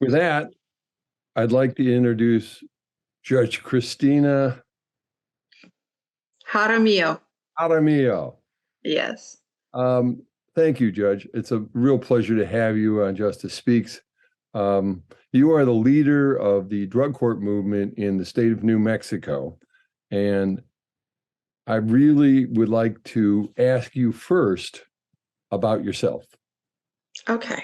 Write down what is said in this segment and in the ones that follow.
With that, I'd like to introduce Judge Cristina Jaramillo. Jaramillo. Yes. Thank you, Judge. It's a real pleasure to have you on Justice Speaks. You are the leader of the drug court movement in the state of New Mexico. And I really would like to ask you first about yourself. Okay.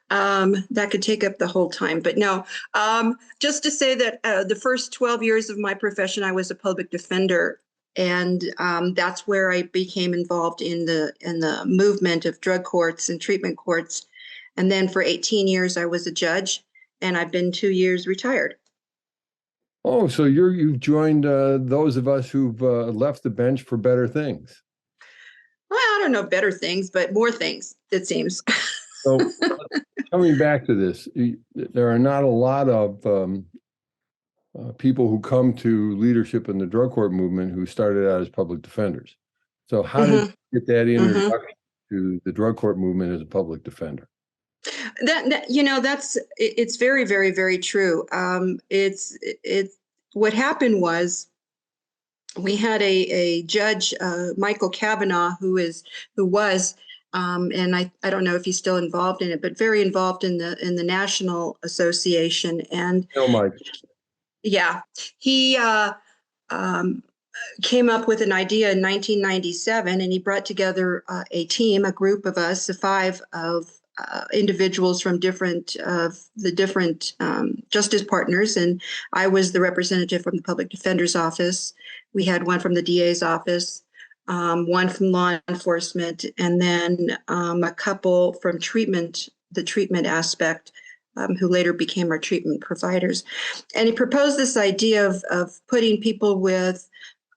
That could take up the whole time, but no. Just to say that the first 12 years of my profession, I was a public defender, and that's where I became involved in the movement of drug courts and treatment courts. And then for 18 years, I was a judge, and I've been 2 years retired. Oh, so you've joined those of us who've left the bench for better things. Well, I don't know better things, but more things, it seems. So coming back to this, there are not a lot of people who come to leadership in the drug court movement who started out as public defenders. So how did you get that introduction to the drug court movement as a public defender? It's very, very, very true. It's what happened was we had a judge, Michael Kavanaugh, who was, and I don't know if he's still involved in it, but very involved in the National Association. And No, Mike. Yeah, he came up with an idea in 1997, and he brought together a team, a group of us, five of individuals from the different justice partners, and I was the representative from the public defender's office. We had one from the DA's office, one from law enforcement, and then a couple from the treatment aspect, who later became our treatment providers. And he proposed this idea of putting people with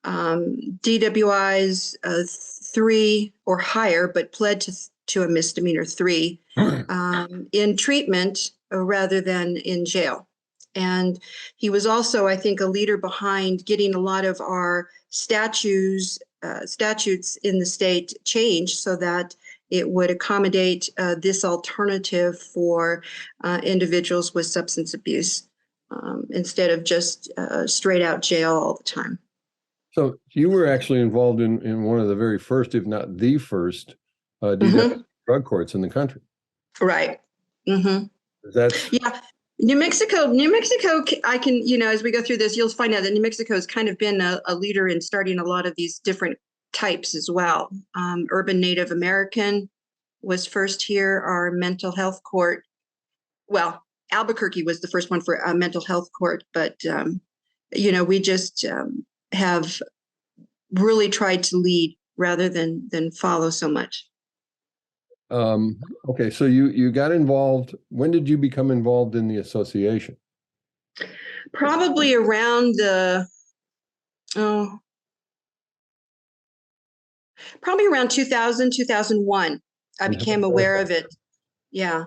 DWIs 3 or higher, but pled to a misdemeanor 3 in treatment rather than in jail. And he was also, I think, a leader behind getting a lot of our statutes in the state changed so that it would accommodate this alternative for individuals with substance abuse instead of just straight out jail all the time. So you were actually involved in one of the very first, if not the first, drug courts in the country. Right. That's Yeah. New Mexico, I can, as we go through this, you'll find out that New Mexico has kind of been a leader in starting a lot of these different types as well. Urban Native American was first here. Our mental health court, well, Albuquerque was the first one for a mental health court, but, we just have really tried to lead rather than follow so much. Okay, so you got involved. When did you become involved in the association? Probably around probably around 2000, 2001. I became aware of it. Yeah,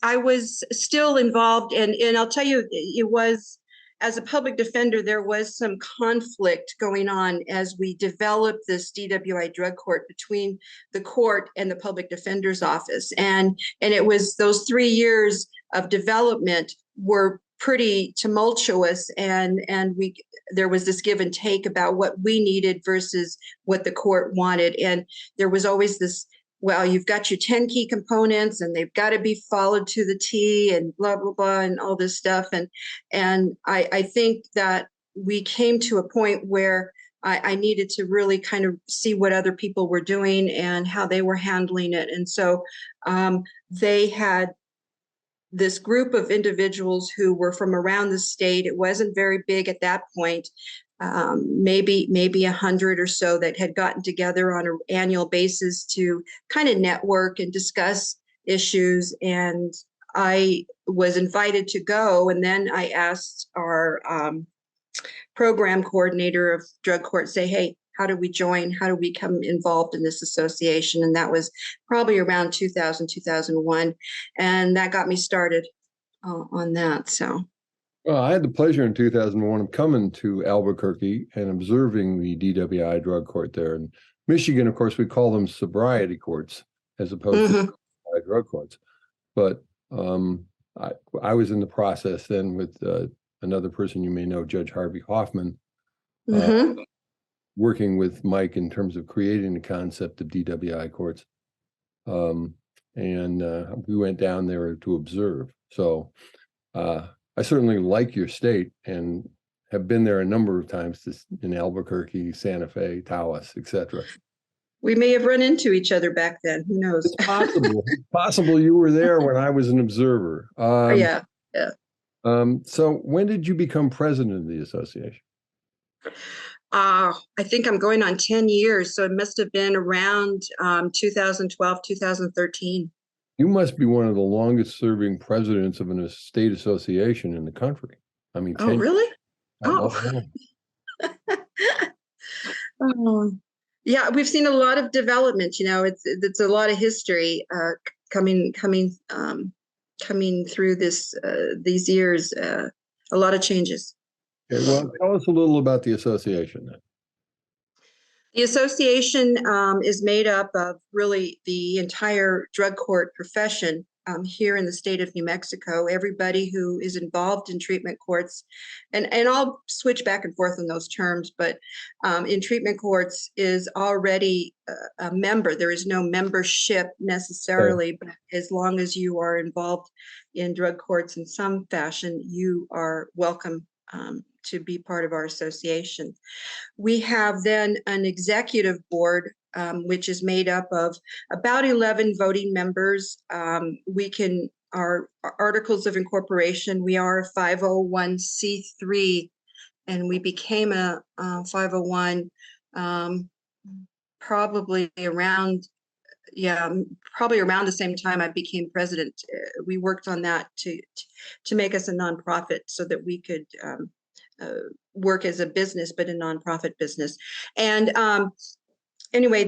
I was still involved, and I'll tell you, it was, as a public defender, there was some conflict going on as we developed this DWI drug court between the court and the public defender's office. And it was those 3 years of development were pretty tumultuous, and there was this give and take about what we needed versus what the court wanted. And there was always this, well, you've got your 10 key components and they've got to be followed to the T and blah, blah, blah, and all this stuff. And I think that we came to a point where I needed to really kind of see what other people were doing and how they were handling it. And so they had this group of individuals who were from around the state. It wasn't very big at that point. Maybe 100 or so that had gotten together on an annual basis to kind of network and discuss issues. And I was invited to go. And then I asked our program coordinator of drug court, say, hey, how do we join? How do we become involved in this association? And that was probably around 2000, 2001. And that got me started on that. So. Well, I had the pleasure in 2001 of coming to Albuquerque and observing the DWI drug court there. In Michigan, of course, we call them sobriety courts as opposed to drug courts. But I, I was in the process then with another person you may know, Judge Harvey Hoffman, Mm-hmm. working with Mike in terms of creating the concept of DWI courts. And we went down there to observe. So I certainly like your state and have been there a number of times in Albuquerque, Santa Fe, Taos, etc. We may have run into each other back then. Who knows? It's possible. It's possible you were there when I was an observer. Yeah. Yeah. So when did you become president of the association? I think I'm going on 10 years, so it must have been around 2012, 2013. You must be one of the longest serving presidents of an state association in the country. I mean, Oh, 10 really? Oh, Oh. Oh. Yeah, we've seen a lot of development. It's a lot of history coming through these years. A lot of changes. okay. Well, tell us a little about the association then. The association is made up of really the entire drug court profession here in the state of New Mexico, everybody who is involved in treatment courts. And I'll switch back and forth on those terms, but in treatment courts is already a member. There is no membership necessarily, but as long as you are involved in drug courts in some fashion, you are welcome to be part of our association. We have then an executive board, which is made up of about 11 voting members. Our articles of incorporation, we are a 501c3, and we became a 501 probably around the same time I became president. We worked on that to make us a nonprofit so that we could work as a business, but a nonprofit business. And anyway,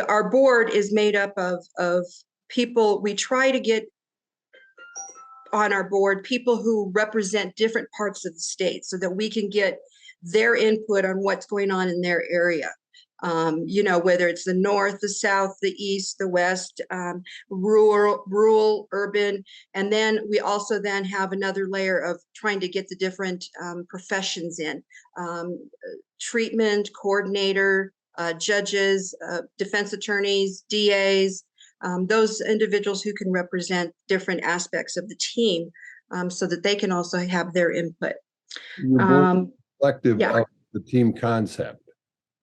our board is made up of people. We try to get on our board people who represent different parts of the state so that we can get their input on what's going on in their area. Whether it's the north, the south, the east, the west, rural, urban. And then we also then have another layer of trying to get the different professions in. Treatment coordinator, judges, defense attorneys, DAs, those individuals who can represent different aspects of the team so that they can also have their input. Your board is reflective of the team concept.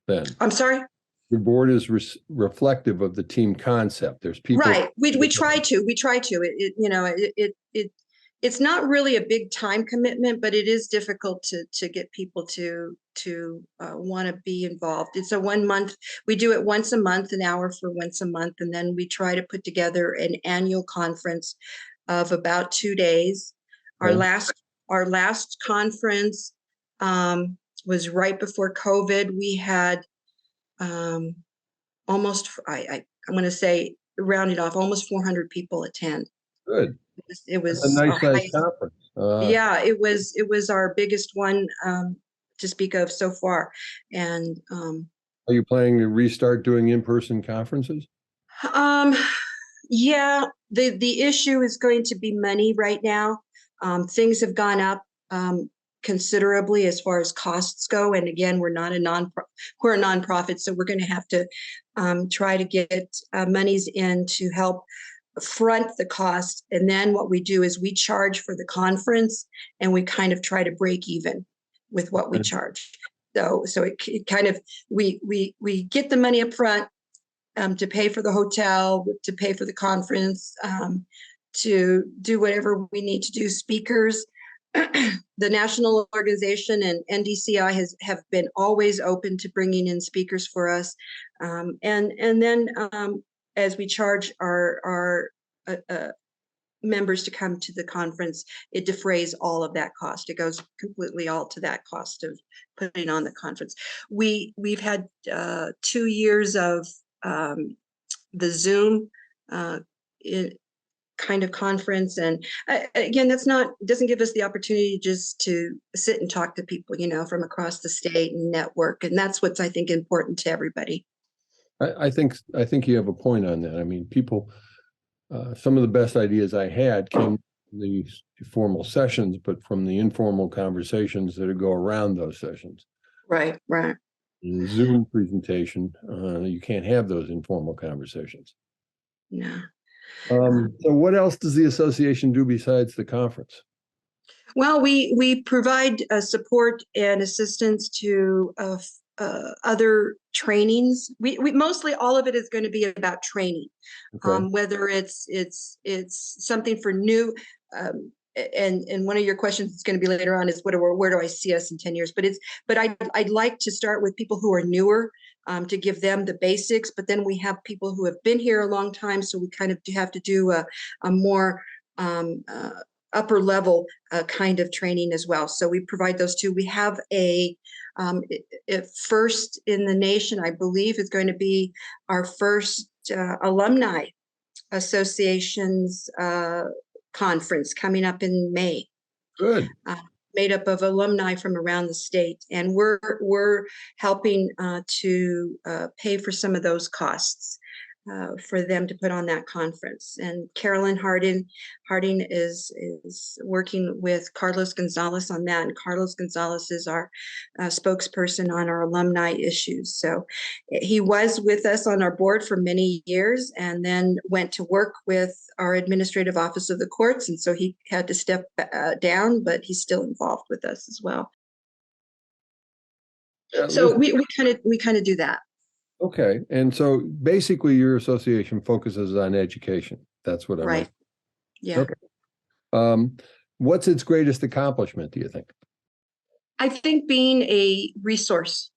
Then I'm sorry? Your board is reflective of the team concept. There's people. Right. We try to. It's not really a big time commitment, but it is difficult to get people to want to be involved. It's a 1 month. We do it once a month, an hour for once a month, and then we try to put together an annual conference of about 2 days. Our last conference was right before COVID. We had almost, I'm going to say, rounded off, almost 400 people attend. Good. It was a nice our size conference. yeah, it was our biggest one to speak of so far. And are you planning to restart doing in-person conferences? Yeah, the issue is going to be money right now. Things have gone up considerably as far as costs go. And again, we're a nonprofit, so we're going to have to try to get monies in to help front the cost. And then what we do is we charge for the conference, and we kind of try to break even with what we charge. So it kind of, we get the money up front to pay for the hotel, to pay for the conference, to do whatever we need to do, speakers. The national organization and NDCI have been always open to bringing in speakers for us. And then as we charge our members to come to the conference, it defrays all of that cost. It goes completely all to that cost of putting on the conference. We've had 2 years of the Zoom kind of conference, and again, doesn't give us the opportunity just to sit and talk to people, from across the state and network, and that's what's, I think, important to everybody. I think you have a point on that. I mean, people, some of the best ideas I had came from the formal sessions, but from the informal conversations that go around those sessions. Right, right. In Zoom presentation, you can't have those informal conversations. Yeah. So what else does the association do besides the conference? Well, we provide support and assistance to other trainings. We mostly all of it is going to be about training, Okay. whether it's something for new. And one of your questions is going to be later on is where do I see us in 10 years? But I'd like to start with people who are newer, to give them the basics. But then we have people who have been here a long time, so we kind of have to do a more upper level kind of training as well. So we provide those two. We have first in the nation, I believe, is going to be our first alumni associations conference coming up in May. Good. Made up of alumni from around the state, and we're helping to pay for some of those costs for them to put on that conference. And Carolyn Harding is working with Carlos Gonzalez on that, and Carlos Gonzalez is our spokesperson on our alumni issues. So he was with us on our board for many years, and then went to work with our administrative office of the courts, and so he had to step down, but he's still involved with us as well. So we kind of do that. Okay. And so basically your association focuses on education. That's what I'm Right. Yeah. Okay. What's its greatest accomplishment, do you think? I think being a resource,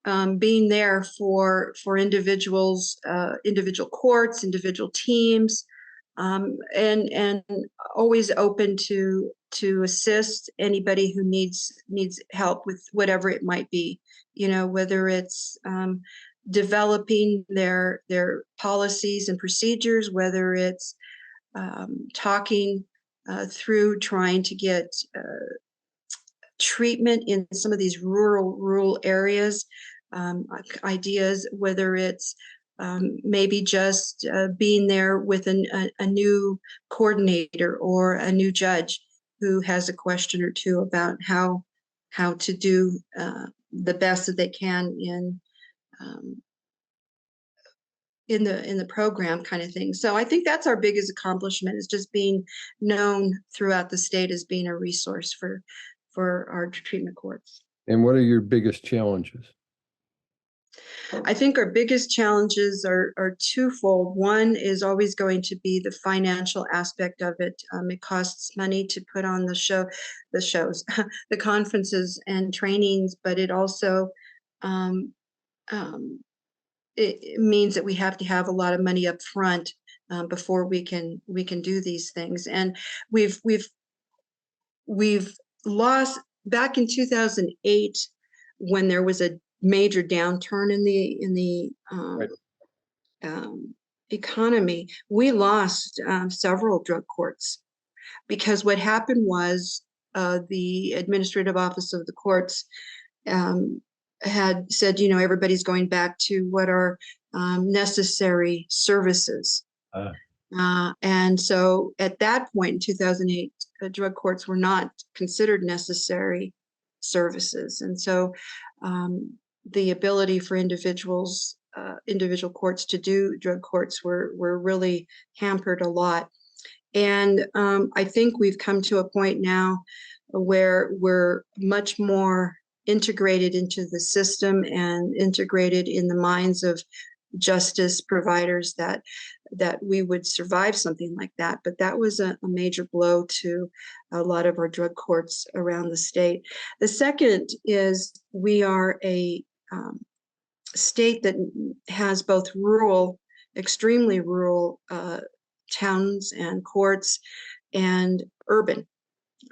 being there for individuals, individual courts, individual teams, and always open to assist anybody who needs help with whatever it might be. You know, whether it's developing their policies and procedures, whether it's talking through trying to get treatment in some of these rural areas, ideas, whether it's maybe just being there with a new coordinator or a new judge who has a question or two about how to do the best that they can in the program, kind of thing. So I think that's our biggest accomplishment, is just being known throughout the state as being a resource for our treatment courts. And what are your biggest challenges? I think our biggest challenges are twofold. One is always going to be the financial aspect of it. It costs money to put on the shows, the conferences and trainings, but it also it means that we have to have a lot of money up front before we can do these things. And we've lost back in 2008, when there was a major downturn in the economy. We lost several drug courts, because what happened was the administrative office of the courts had said, everybody's going back to what are necessary services. And so at that point in 2008, drug courts were not considered necessary services. And so the ability for individual courts to do drug courts were really hampered a lot. And I think we've come to a point now where we're much more integrated into the system and integrated in the minds of justice providers that we would survive something like that. But that was a major blow to a lot of our drug courts around the state. The second is we are a state that has both extremely rural towns and courts, and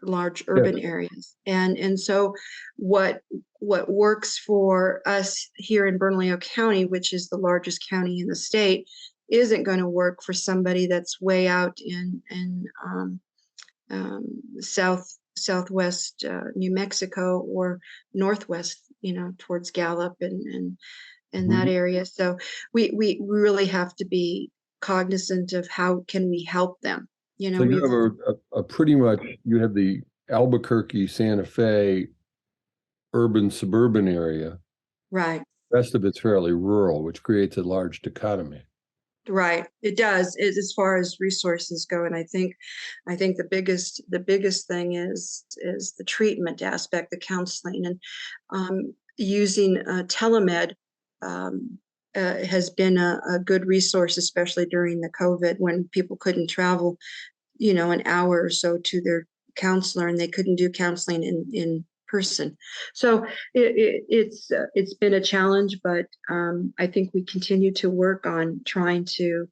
large urban areas. And so what works for us here in Bernalillo County, which is the largest county in the state, isn't going to work for somebody that's way out in southwest New Mexico, or northwest, towards Gallup and in that area. So we really have to be cognizant of how can we help them. You know, So you we've have a pretty much, you have the Albuquerque, Santa Fe urban suburban area. right. Rest of it's fairly rural, which creates a large dichotomy. Right, it does, as far as resources go, and I think the biggest thing is the treatment aspect, the counseling, and using telemed um, has been a good resource, especially during the COVID when people couldn't travel, an hour or so to their counselor, and they couldn't do counseling in person. So it's been a challenge, but I think we continue to work on trying to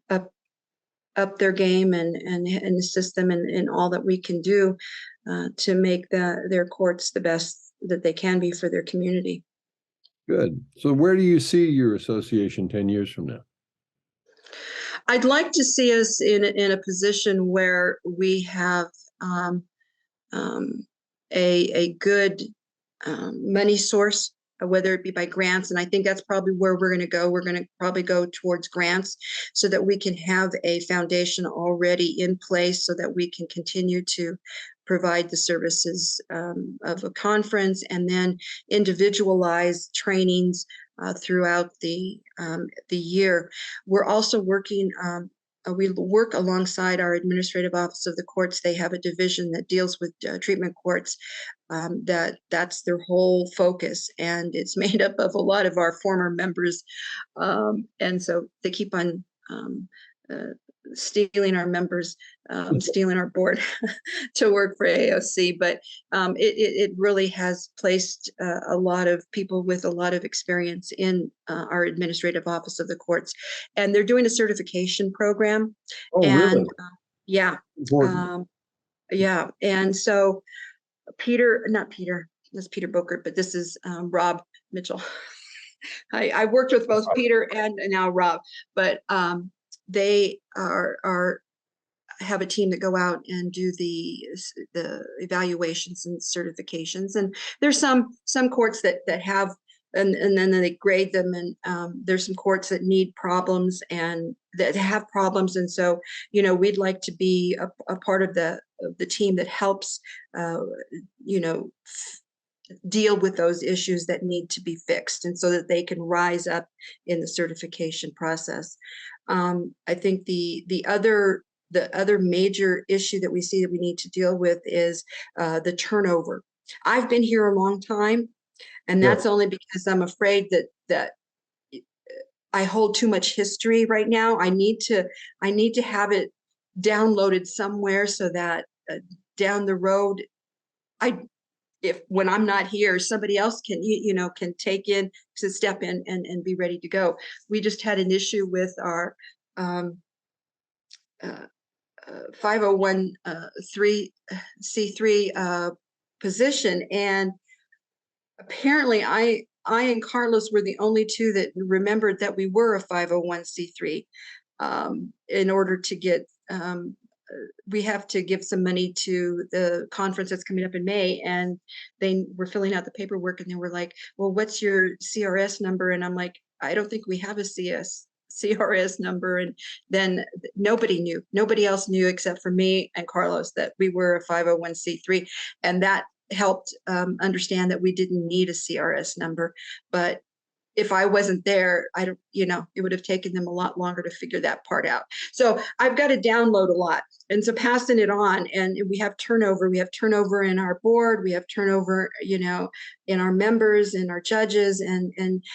up their game and assist them in all that we can do to make their courts the best that they can be for their community. Good. So where do you see your association 10 years from now? I'd like to see us in a position where we have um, um, a good money source, whether it be by grants. And I think that's probably where we're going to go. We're going to probably go towards grants so that we can have a foundation already in place so that we can continue to provide the services of a conference and then individualized trainings throughout the year. We're also working we work alongside our administrative office of the courts. They have a division that deals with treatment courts. That's their whole focus, and it's made up of a lot of our former members, and so they keep on stealing our members, stealing our board to work for AOC. But it really has placed a lot of people with a lot of experience in our administrative office of the courts, and they're doing a certification program. Oh, And really? yeah, Important. yeah, and so not Peter, this is Peter Booker, but this is Rob Mitchell. I worked with both Peter and now Rob, but they have a team that go out and do the evaluations and certifications. And there's some courts that have, and then they grade them. And there's some courts that need problems and that have problems. And so, we'd like to be a part of the team that helps, deal with those issues that need to be fixed, and so that they can rise up in the certification process. I think the other major issue that we see that we need to deal with is the turnover. I've been here a long time, and Yeah. that's only because I'm afraid that I hold too much history right now. I need to have it downloaded somewhere so that down the road, if when I'm not here, somebody else can can take in to step in and be ready to go. We just had an issue with our 501c3 position, and apparently I and Carlos were the only two that remembered that we were a 501c3. In order to get we have to give some money to the conference that's coming up in May, and they were filling out the paperwork and they were like, well, what's your CRS number? And I'm like, I don't think we have a CRS number. And then nobody else knew except for me and Carlos that we were a 501c3, and that helped understand that we didn't need a CRS number. But if I wasn't there, I don't, it would have taken them a lot longer to figure that part out. So I've got to download a lot. And so passing it on, and we have turnover. We have turnover in our board. We have turnover, in our members and our judges. And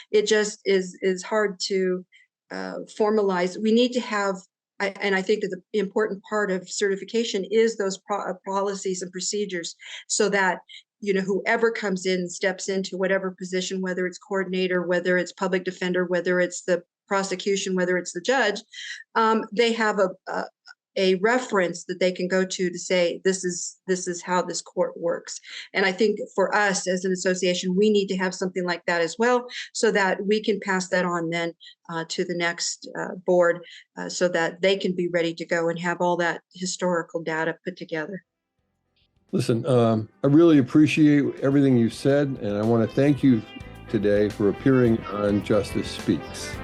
it just is hard to formalize. We need to have, and I think that the important part of certification is those policies and procedures so that whoever comes in, steps into whatever position, whether it's coordinator, whether it's public defender, whether it's the prosecution, whether it's the judge, they have a reference that they can go to say, this is how this court works. And I think for us as an association, we need to have something like that as well, so that we can pass that on then to the next board, so that they can be ready to go and have all that historical data put together. Listen, I really appreciate everything you said, and I want to thank you today for appearing on Justice Speaks.